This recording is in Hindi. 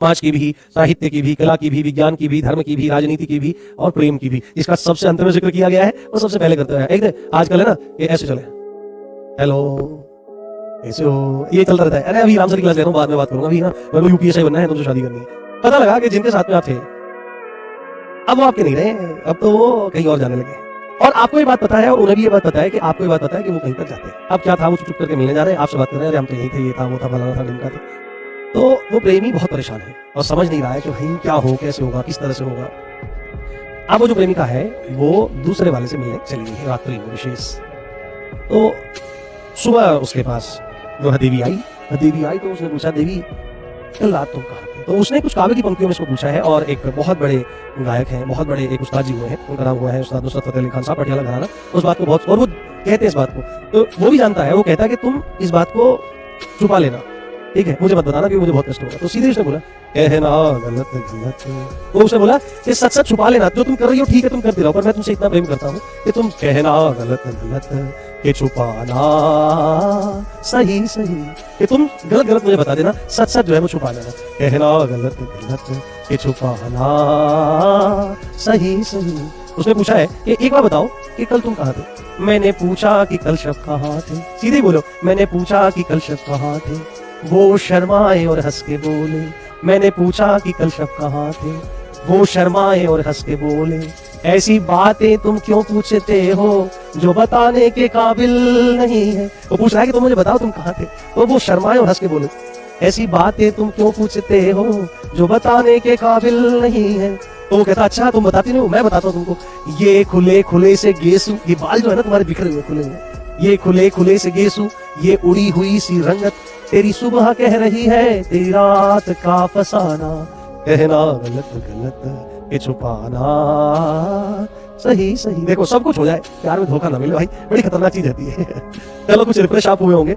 समाज की भी, साहित्य की भी, कला की भी, विज्ञान की भी, धर्म की भी, राजनीति की भी और प्रेम की भी, जिसका सबसे अंत में जिक्र किया गया है वो सबसे पहले करते हैं। एक आजकल है ना ये ऐसे चले, हेलो कैसे हो, ये चलता रहता है। अरे अभी आराम से क्लास ले रहा हूँ, बाद में बात करूंगा, अभी ना मेरे को यूपीएससी बनना है, तुमसे शादी करनी है। पता लगा कि जिनके साथ में आप थे अब वो आपके नहीं रहे, अब तो वो कहीं और जाने लगे। और आपको ये बात पता है और उन्हें भी ये बात पता है कि आपको ये बात पता है कि वो कहीं पर जाते हैं। अब क्या था, वो चुप करके मिलने जा रहे हैं, आपसे बात कर रहे हैं, हम तो यही थे, ये था, वो था, फलाना था, ढिमका था। तो वो प्रेमी बहुत परेशान है और समझ नहीं रहा है कि भाई क्या हो, कैसे होगा, किस तरह से होगा। अब वो जो प्रेमिका है वो दूसरे वाले से मिलने चली गई है रात्रि में विशेष। तो सुबह उसके पास जो है देवी आई तो उसने पूछा, देवी कल रात तुम कहाँ थे? तो उसने कुछ काव्य की पंक्तियों में इसको पूछा है और एक बहुत बड़े गायक हैं, बहुत बड़े एक उस्ताद जी हुए हैं, उनका नाम हुआ है उस्ताद नुसरत फतेह अली खान साहब, पटियाला घराना। उस बात को बहुत, और वो कहते हैं इस बात को, तो वो भी जानता है, वो कहता है कि तुम इस बात को छुपा लेना, ठीक है, मुझे मत बताना क्योंकि मुझे बहुत कष्ट होगा। तो सीधे उसने बोला कहना गलत गलत, तो उसने बोला कि सच सच छुपा लेना, जो तुम कर रही हो ठीक है, तुम करती रहो, पर मैं तुमसे इतना प्रेम करता हूँ कि तुम कहना गलत गलत के छुपाना सही सही, कि तुम गलत गलत मुझे बता देना, सच सच जो है वो छुपा लेना। कहना गलत गलत के छुपाना सही सही। उसने पूछा है कि एक बार बताओ कि कल तुम कहाँ थे? मैंने पूछा कि कल शब कहाँ थे, सीधे ही बोलो, मैंने पूछा कि कल शब कहाँ थे, वो शर्माए और हंस के बोले। मैंने पूछा कि कल शब कहाँ थे, वो शर्माए और हंस के बोले। ऐसी बातें तुम क्यों पूछते हो जो बताने के काबिल नहीं है। वो पूछ रहा है कि तुम मुझे बताओ तुम कहाँ थे, तो वो शर्माए और हंस के बोले, ऐसी बातें तुम क्यों पूछते हो जो बताने के काबिल नहीं है। तो वो कहता अच्छा तुम बताती नहीं हो, मैं बताता हूँ तुमको। ये खुले खुले से गेसू, ये बाल जो है ना तुम्हारे बिखरे हुए खुले हुए, ये खुले खुले से गेसू, ये उड़ी हुई सी रंगत, तेरी सुबह कह रही है तेरी रात का फसाना। कहना गलत गलत के छुपाना सही सही। देखो सब कुछ हो जाए, प्यार में धोखा ना मिले भाई, बड़ी खतरनाक चीज रहती है। चलो कुछ रिफ्रेश आप हुए होंगे।